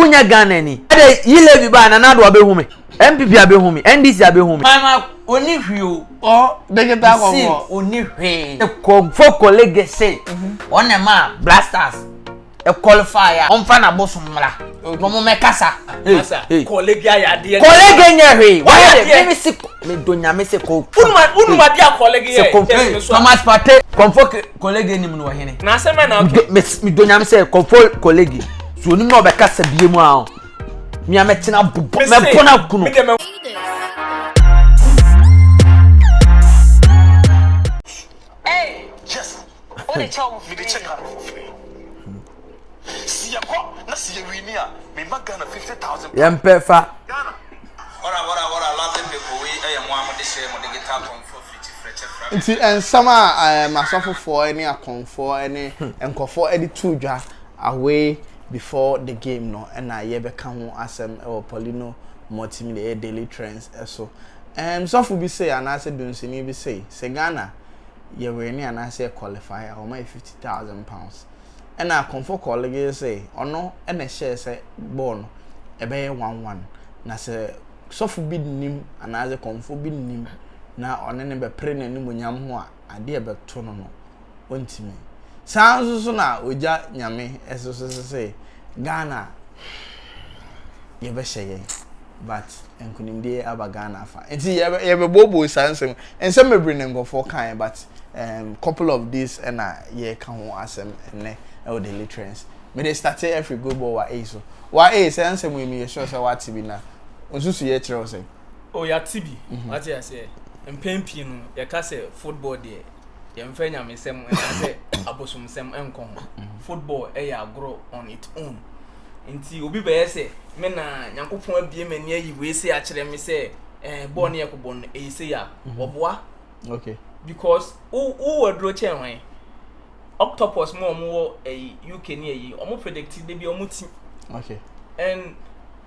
unya Ghana ni ade yile bi ba na na do abehu me MPP abehu me NDC abehu me mama oni hwio digital Komfo oni hwe Komfo colleague say on ma blasters a qualifier on fa na bosomra no mo mekasa colleague ya de colleague nya hwe why me si me donya me se ko unuma dia colleague ya mama spate Komfo colleague ni mu no hene na se na me donya me se Komfo colleague so ni no be kasa biemu a mi ametina bubo me pona kuno hey yes what the chow me the check out for free see ya ko na see ya wini a me magana 50,000 yempefa Ghana ora love me for we eh mo amode share mo digital Komfo fiti freche nti ensama masofofo ene akonfo ene enkofo edi tudwa away before the game no na ye be ka ho asem e Polino multimedia daily trends so so fu bi say anase dunsini bi say Ghana ye we ni anase qualify o my 50,000 pounds na Komfo colleague say ono na share say ball no e be 1-1 na say so fu bi nim anase Komfo bi nim na one ne be pre na ni monyam ho a ade e be to no ontimi sounds so na oja nyame eso say Ghana ye be sheye but enkunimde aba Ghana fa enti ye be bobo sansem ensem mebre ne ngofo kan but couple of this and ye kan ho asem ne e daily trends me dey start every go ball wa so wa sansem we me sure say what be na onsusu ye kire o say oh ya tibi what you say empempi no ye ka say football dey ye mfa nyamesem e say abosomsem enko football e ya grow on its own nti obi be say me na nyankopon abie mani ayi we say a kire me say ball ne yakobon no e say ya oboa okay because who wadro chenwan octopus mo UK ni ayi omo predict dey bi omo ti okay and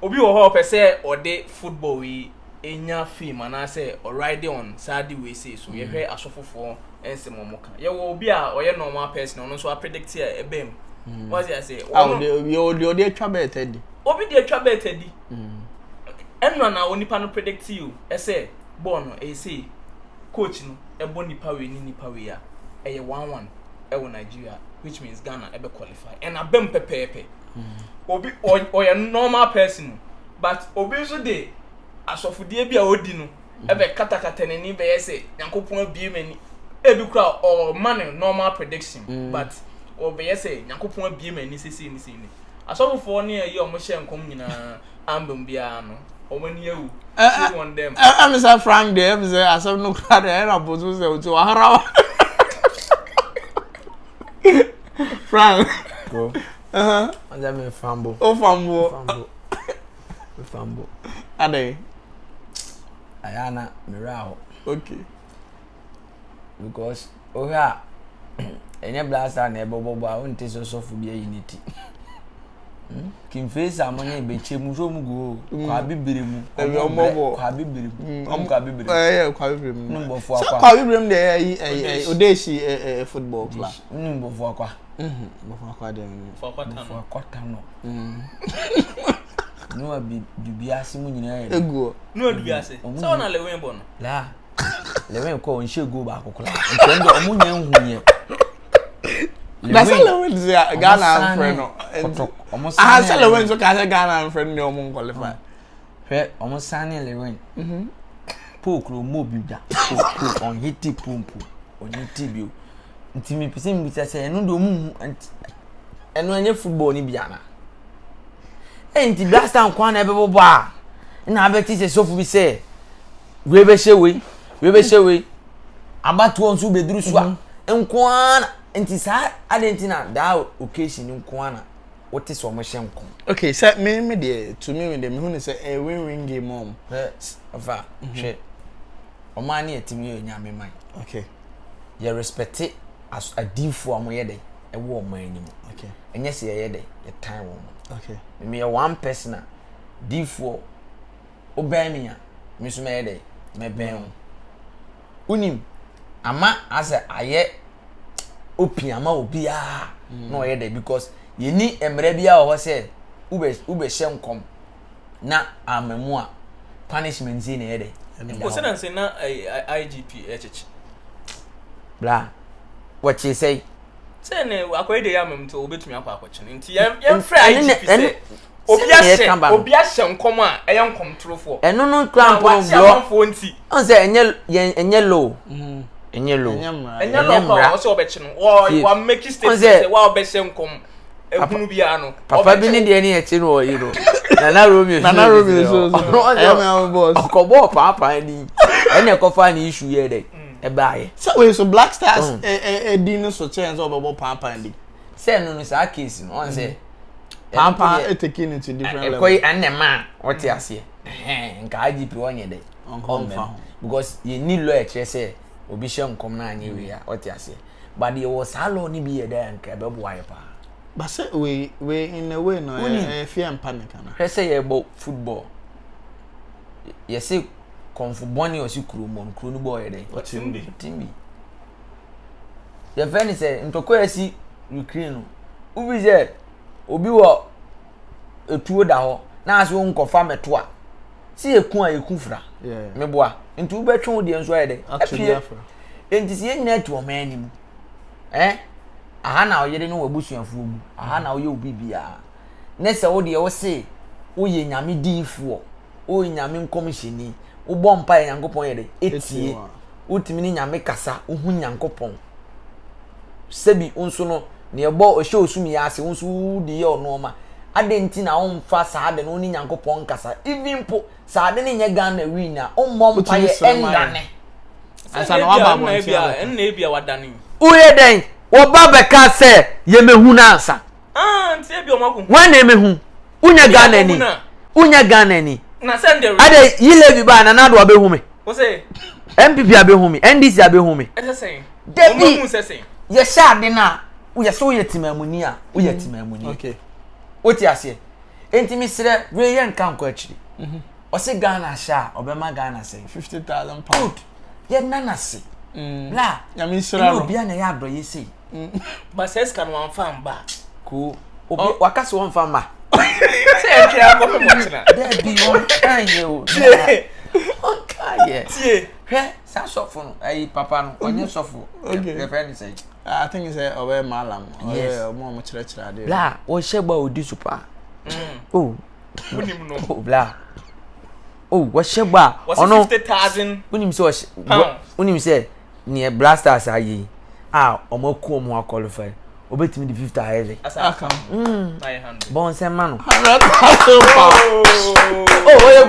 obi wo ho pese ode football we enya film na say already on sadi we say so ye hwe asofofo ensem omo ka ye wo obi a oye normal person no so a predict e ebem what you say o atwa betedi obi de atwa betedi enno na onipa no predict you e say ball no e say coach no ebo nipa we ni nipa we ya eye 1-1 e wo Nigeria which means Ghana ebe qualify and abem pepepe obi oye normal person but obi so de asofudie bia odi no ebe katakata nani be yese yankopon abie mani ebi kura or man normal prediction but obi yese yankopon abie mani sisi ni asofofo ne ayi omo hye nkom nyina ambem bia no omani yewu one them I'm Mr. Frank there I'm say asem no kura there na bozo say o ti wa harawa Frank go anja me fambo fambo ade ayana mirao okay because oha enye blaster na ebobobo a wonte so fu bia unity kim face amanya bechemu so mugo kwa bibire mu kwa bibire mu kwa bibire mu numbofo akwa kwa bibire mu de odeshi football club numbofo akwa bofo akwa de for akwa tano no dubiase mu nyina ye ego no dubiase so na lewen bo no la lewen ko on shego ba akokla ntendo omunya nhunye that's all we say Ghana friend no sell when so ka Ghana friend no mo qualify fe omo sane lewen pokro mo bibia on hiti pumpu on hiti bio ntimi pese mi bisa say eno do mu eno anye football ni bia na enti blast and kwan na bebo a na abeti se sofu bi say we be shewe abato onsu beduru so a nkwan enti sa adentina da occasion nkwan na wote so mo hye nkon okay say me dey to me dey me hu say a win game mom afa hwe o ma na etimi onyame man okay ye respect as adifo amoye dey e wo o man anim okay enye se ye dey ye time wo okay me one person difo obey me a me so me dey me ben unim ama as aye opiama obi a no ye dey because ye ni emre bia o say ube shenkom na amemu a punishment zi na yede ko se na se na IGP echichi bla what you say say ne akwede ya amem to obetumi akwa akwachi nti ye frɛ IGP say obi ahye nkom a ɛyɛ nkom trofo eno no cramp no blo on say enye low enye low o so obechi no wa make statement say wa obehye nkom ehunu bia no papa bi ni de ni echi no yi no Nana Romeo so boss okobo papa ni ene kofa ni issue ye de e baaye so we so Black Stars di no so chance obobo papa ndi say no sa case no on say papa taking it to different level koy anema what you say nka IGP wonye de because you need lawyer che say obi hye nkom na anye we ya what you say but there was how long ni be ye there nka be boy pa but say we in a way no fear and panic na he say about football you say Komfo boni o si kromon kro no boy dey timbi the friend say ntoko esi Ukraine no ubi je obi wo etuo da ho na ase wo nkofa meto a si eku a eku fra meboa nti wo betwe wo de nso ayede apie enti si nyina atu o man nim aha na oyede no wabusuafo mu aha na oye obi bia ne se wo de wo se wo ye nyame diifo o nyame nkomhyeni wo bɔ mpa Nyankopɔn yede etie wo timi ni nyame kasa wo hu Nyankopɔn sebi unso no ne ebo o show sumi ya ase unso di ye ono ma adenti na on fa saade no ni Nyankopɔn kasa even po saade ne nye Ghana win na on mom pa ye endane asa no aba mo na ebia wadane uye den wo ba be ka se ye mehu na ansa nti ebia o maku wan na mehu unya Ghana ni na send the ade yile bi ba na do abehu me o say MPP abehu me NDC abehu me e say Debi mu say ye sha de na wo ye so ye timamuni a wo ye timamuni okay oti ase enti mi sire we ye nka nko akiri o se Ghana sha obema Ghana say 50,000 pound ye nana se la ya mi sira ro obi na ya do ye sei ba ses kan wan fan ba ko obi wakase won fa ma say e kira ko pe mo tina Debi won kan ye o on kan ye tie he sa sofo no ai papa no onye sofo okay friend say I think it's a obe malam or mo chira ade bla o shegba odi super oh unim no oh bla oh wo shegba ono 50,000 unim se unim se ne blasters ayi omaku omo qualify obetimi di 50 heavy aka 900 bon se manu 100,000 pound oh oye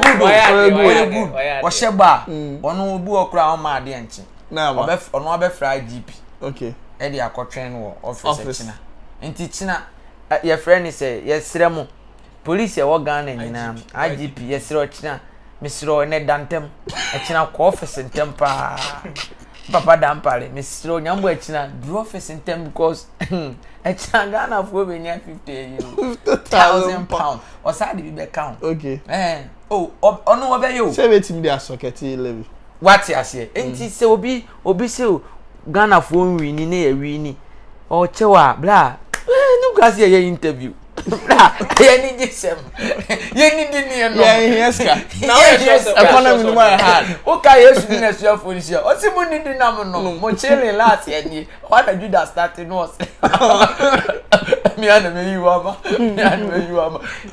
good wo shegba ono obu okra o ma ade enchi na ba ono abefra IGP okay e dey akotren wo office china enti china your friend say yesre mo police e wo Ghana nyina IGP yesre china misro ne dantem e china ko office ntempa papa dampare misro nyambo e china do office ntem because e china Ghana for be near 50,000 pound o sa de be count okay ono wo be yo say wetin dey asoketi level what you say enti say obi say Ghana for win ni e win o chewa bla no gas ye interview bla ye ni gisem ye ni di ni no yeska now yes economy no my hard o ka yesu ni na sua for sia o si mu ni di na no mo chele last ye ni what the Judas starting was me ana me you ama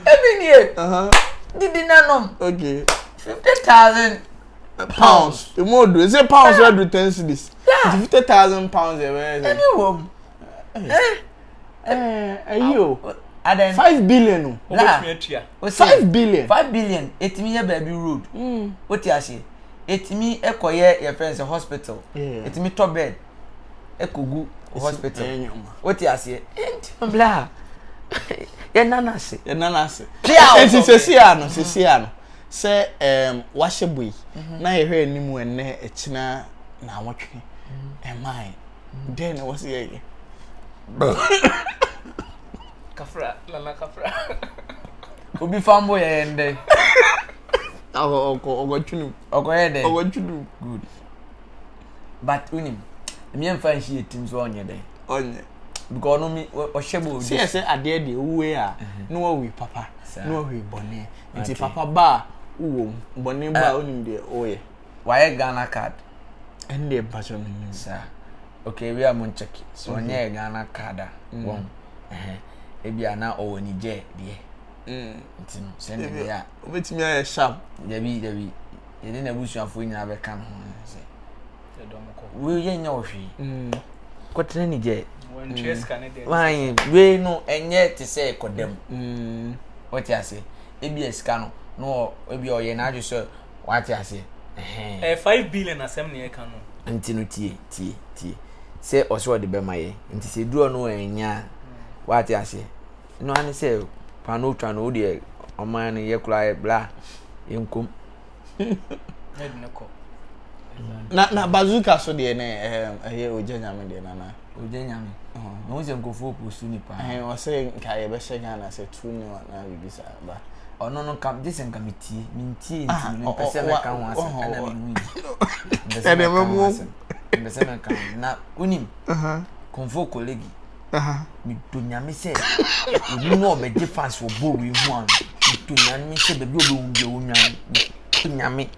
every year di na no okay 50,000 pounds the more do is it pounds or do 10 cedis 50,000 pounds anyone ayo aden 5 billion no 5 billion 5 billion etimi ye baby road what you say etimi ekoye your friends hospital etimi top bed ekogu hospital what you say enti bla ye nana se enti sesia no se wahye boy na ye hwe animu enne echina na awotwe emai then was ye kafra lala kafra obi fambo ye ende ogotunu ogoyede ogotunu good but unim me emfa nshi etim so onye dey onye because no me o shebo see say ade de uwe a no wa wi papa no wa wi bone nti papa ba uwo bone ba onim de oye why Ghana card and the passion sir okay we are mon check so onye Ghana card won ebi ana o woni je de nti no send me ya obetimi aye sharp debi yene na busuafo nyina be kan ho se we ye nya ohwe kotre ni je when chess can it why we no enye te say kodem what you say ebi esika no ebi oye na adu so what you say 5 billion asem na e kan no nti no tie say oso de be maye nti se duro no enya what you say no ani say pano twa no de oman ye kula bla yenkom na bazooka so de na ojanyame de na ojanyame no se nkofo postu ni pa o se nka ye be shega na se tu ni na bibisa ba ono no kam this nka mintie nti pese me kan ho ase na me hu ene me mu pese me kan na unim Komfo colleague mi dunyame se oni no obeje fans wo bo wi hu an mi dunyame se be bi obe wu nwan dunyame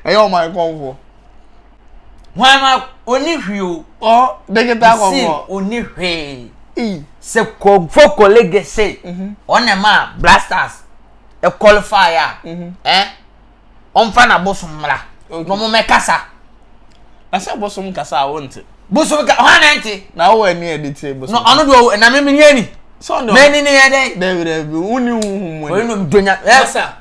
ayo my Komfo why ma oni hwio o degeta Komfo oni hwe se Komfo colleague se on ma blasters e qualifier on fa na boso mra no mo mekasa asa boso mkasa wonte boso ka hanenti na wo ani edite boso no anu do na me ni so no me ni ye dey David uni huhu ko no donya masa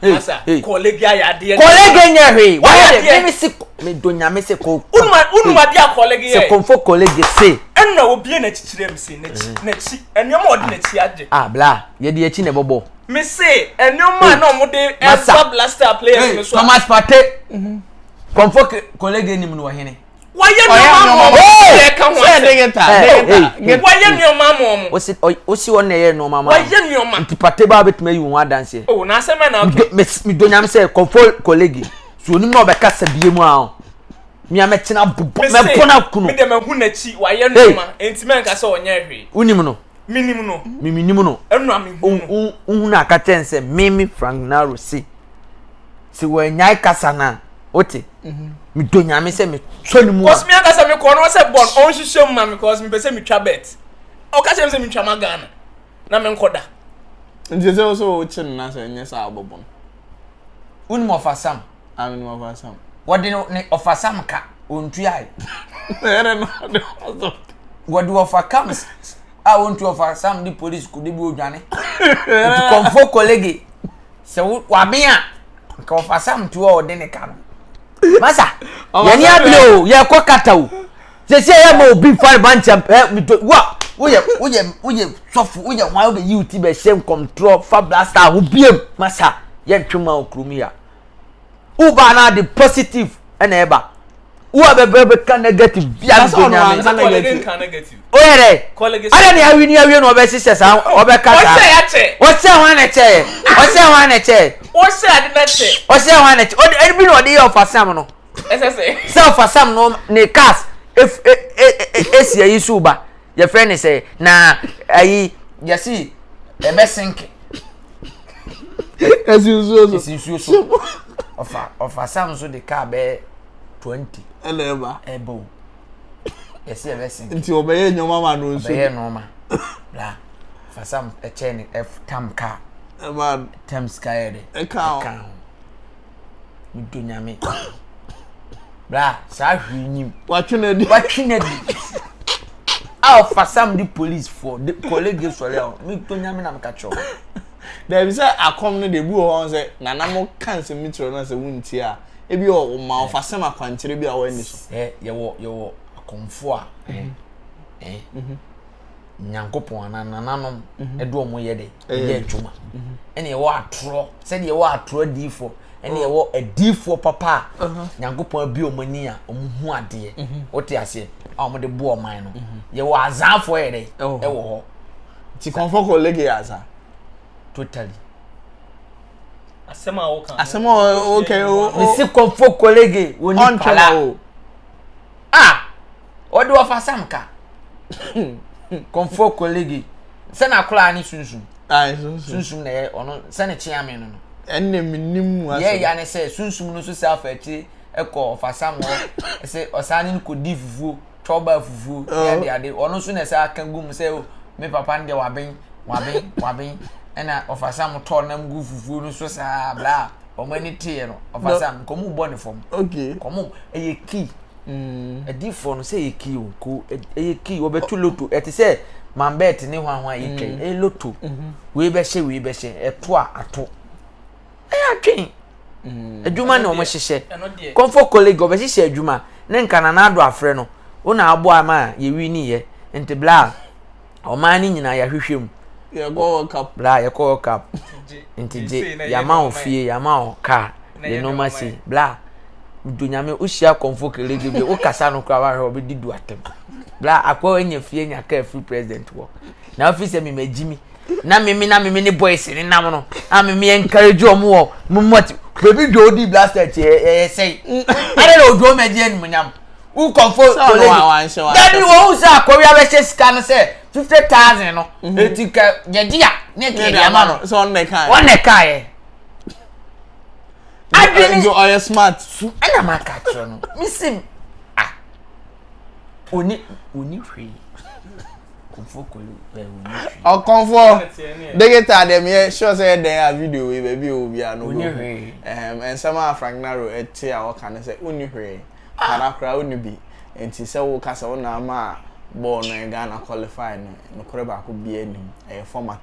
colleague ya de colleague nya hwe why me si me donya me se ko unuma dia colleague ye se Komfo colleague se enna obi na chichire me se na chi enema odi na chi age bla ye de chi ne bobo me se enema na omo de extra blaster players me so Thomas Pate Komfo colleague ni mu no hene waye no mama e ka ho se degeta waye no mama osi won na ye no mama waye no mama nti Pate ba betuma yi won adanse oh na se me na me donyam se Komfo colleague so onim na obekasa biemu a mi ametina bobo me pona kunu me de me hu na chi waye no mama enti me nka se onye hwe unim no minim no minim no enu am hu hu na aka tense mimi Frank Naro si wanyai kasa na ote mi donyame se me twani mu cause me aka se me ko no se bon on hihye ma me cause me pese me twa bet o ka se me se me twa magana na me nkoda nje so o chin na se nya sa abobon uni mo fasam amen mo fasam wodi no ofasam ka ontu ai ere no wodi ofakams a ontu ofasam di police ku de bi odwane Komfo colleague se wa bia ka ofasam tu o de ne ka masa yani ablo ye ko kata o se ye ma obi far bancham wa woye sofu woye wan obe youth be shame control fa blaster wo biem masa ye ntwema okrumia uba na the positive na eba wo be ka negative bia donya ka negative oyere ara ni awi no obe sise sa obe kata o se wan na che o se wan na che o se ade na che o se wan na che o bi no de your fasam no self fasam no ne cars if esi ayi suba your friend say na ayi you see e be sink as you so of fasam so the car be 20 ebo yes e be sink nti obeye nyoma ma no so obeye no ma la fasam e chain f tam car man tam sky de e ka mi dunyame bra sa hwinyim watwena di fasam di police for the colleague so le mi dunyame na mka cho there be say akom no de bu ho say nana mo cancel mitro na say wunti a ebi o ma fasam akwankyere bi a wani so ye wo Komfo a nyankopon nananom edo omo ye de ye adwuma ene ye wo atro se de ye wo atro difo ene ye wo adifo papa nyankopon bi omani a omhu ade wote ase a omo de bo oman no ye wo azafo ye de e wo ho ti Komfo colleague aza totally asema o kan okay mi si Komfo colleague woni pala o de wo fasam ka Komfo colleague. Send a clan ni sunsun. Ai Sunsun na ono send chiame no. Enne minim asa. Yeah, ya ne say sunsun no so self achi ekọ fasam ho. Say osani ko di fufu, choba fufu, ya de ono so na say akangum say me papa nde waben ena ofasam to nam gu fufu no so sa bla. Omani tie no ofasam komu bone fom. Okay. Komu eye key. Edifo no say eki o ko eki obetu loto eti say man bet ni hwan eke loto we be hye eto ato atwen adwuma na omo hyehye Komfo colleague obe hyehye adwuma ne nka na ado afre no una abo ama ye wi ni ye enti bla omani nyina ya hwehwem ye go cup bla ye ko cup enti je ya ma ofie ya ma o car ye no masi bla dunyame ushia Komfo colleague bi o kasa no kwa wa obe didu atem bla akwa enye fie nya ka free president wo na office me magimi na me ni boys ni nam no me encourage omo wo mumoti baby do di blaster che say are no do meje ni munyam u Komfo colleague daddy wo usa akwa be che scan say 50,000 no etika yedia ne ke ama no so on the kai adwene you are smart ana makatro no misim oni hwe Komfo colleague o Komfo digital dem here sure say dem video we baby obi ano oni hwe and some Frank Naro eti a wo kan say oni hwe kana kra oni bi enti say wo ka say wo na ma ball no Ghana qualify no kore ba ko bi anim format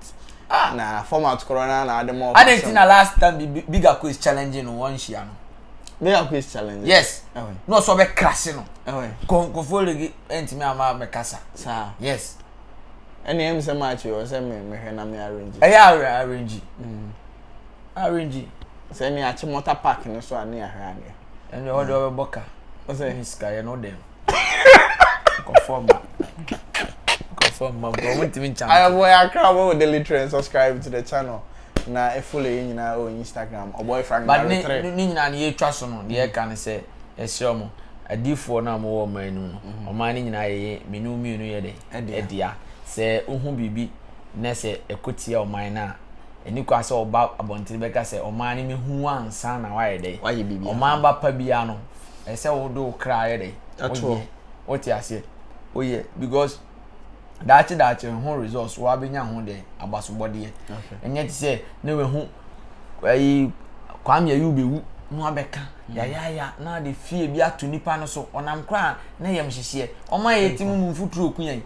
na format corona na ade mo Argentina last time bigger quiz challenging one share no bigger quiz challenge yes no so be crash no Komfo legi entimi ama me kasa sa yes any em say match o say me hwe na me arrange arrange say ni achi motor park no so ani ahwe ane and all the boka o say sky you know them Komfo ma bro want to win channel I boy akra wo daily trend subscribe to the channel na e follow yin na o Instagram o boy Frank but ni nyina na ye twa so no ye kan say e sure mo adifo na mo wo manu no o ma ni nyina ye menu mienu ye de edia se ohun bibi na se ekotia o man na eni kwa se oba abontiri beka se o man ni mehu ansa na wa ye de o man ba pa bia no e se wo do kra ye de o ti ase o ye because dachi ho results wa benya ho de abasobode ye enye ti se na we hu ayi kwam ya yu bewu no abeka ya na de fie bi ato nipa no so onam kra na yem hyehye o ma ye ti mu mfuturo okuyan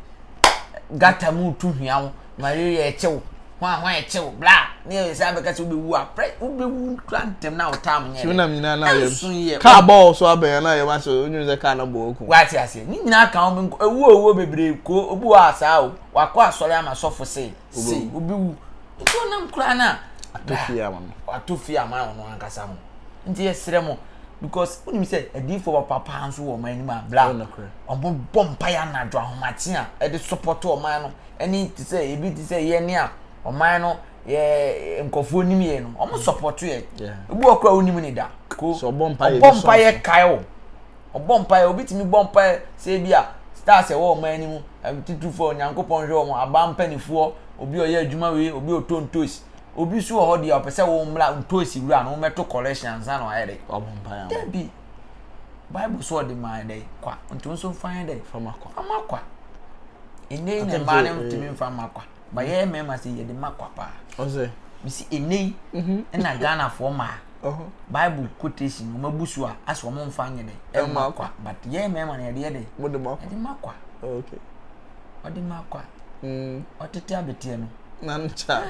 gata mu tu hwiawo mari ye chew hwa ye chew bla ne ye sa abeka se obewu apre obewu klantem na otam nye na mina na ye ka ball so aben na ye ma so onyu ze ka na bo oku wati ase ni nyina ka ewu bebre ko obu asa o wakọ asori ama sofo se obewu to nam kra na atofia ama no ankasa ho nti yesere mo because unim say edifo papa anso wo man ni ma bla obo bompa ya na dwo ahomate a e de support o man no eni ti say ebi ti say ye ne a o man no ye nkofo nim ye no omo support ye ebu okra onim ni da ko so bompa ye kai o bompa ye obi ti mi bompa say bia stars e wo man ni mu titufo nyankopon hwe o mo abampanifuo obi o ye adwuma we obi o tontos obi su ho dia opese wo mla ntosi wura no meto collections na no ayede obompa ya bi bible so de man dey kwa nto so fan dey famakwa ene ne mane mtimi famakwa ba ye mema se ye de makwa pa oze bisi ene na Ghana for ma bible quotation no mabusu a aso mo mfa nye dey makwa but ye mema na ye dey mo de makwa okay o de makwa otete abetie no nancha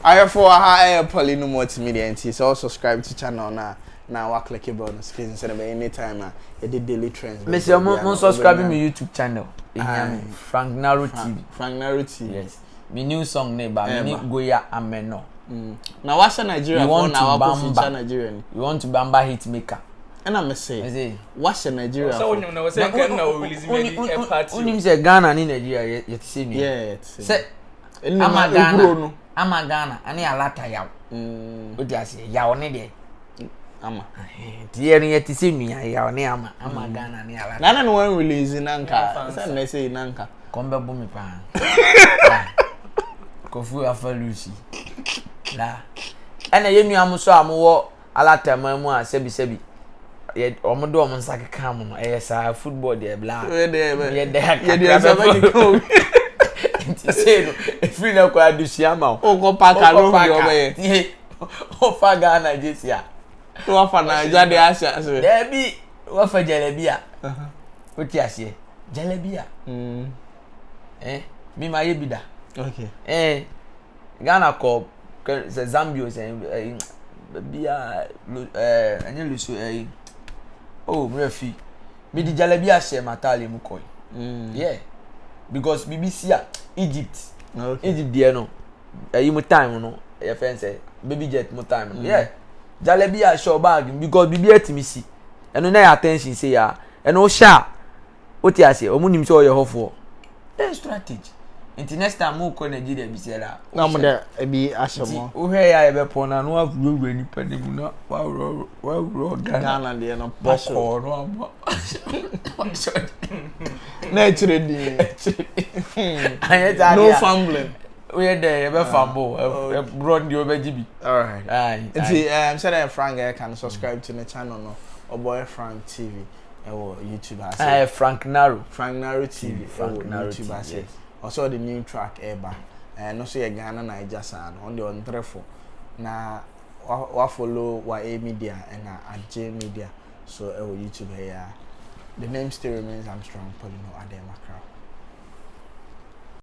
I for ha Polino multimedia and so subscribe to channel na wa click on the screen so that anytime you did daily trends me say mo subscribe my YouTube channel Frank Naro TV yes my new song name ba me Goya Ameno na wa Nigeria for na wa feature Nigeria you want to bamba hit maker and I say what's Nigeria so when you say Ghana will release me a party unim say Ghana ni Nigeria yet see me say ama Ghana ani alata yaw odi ase yaw ne de ama tie no yɛ te sɛ nua ya ne ama Ghana ne ala Ghana no one release nanka say na say nanka kombe bo me pa kofu afa lucy la ana ye nua mo so amwo alatama mu a sebi ye omodo om nsa keka mo no eye sa football de bla ye de sabani ko nti say no free na kwa adusia ma o ko paka ro de obaye o fa Ghana jesia o fa na jade asia so debi o fa jalebia o ti asie jalebia mi ma ye bida okay Ghana ko Zambia say bia anya lusu oh mrefi mi di jalebia share matale mu koi yeah because BBC Egypt Egypt there no mu time no your friend say baby jet mu time no yeah jalebia show bag because bibi atimi si eno na attention say ya eno sha oti ase omunim say oye hofo strategy until next time mo ko Nigeria bi say la na mo de bi asemo wo hwe ya ebe pon na no awurawura ni panemu na wa Ghana de no boko no abo na chire di no fumbling we there ebe fambo broad di obejibi all right say Frank can subscribe to the channel no Oboy Frank TV YouTube has Frank Naro TV Frank Naro YouTube has yes. Also the new track Eba and also your Ghana Naija sound on the on trefo na wa follow wa A Media and J Media so YouTube here the name still remains Armstrong Polino Ademakra.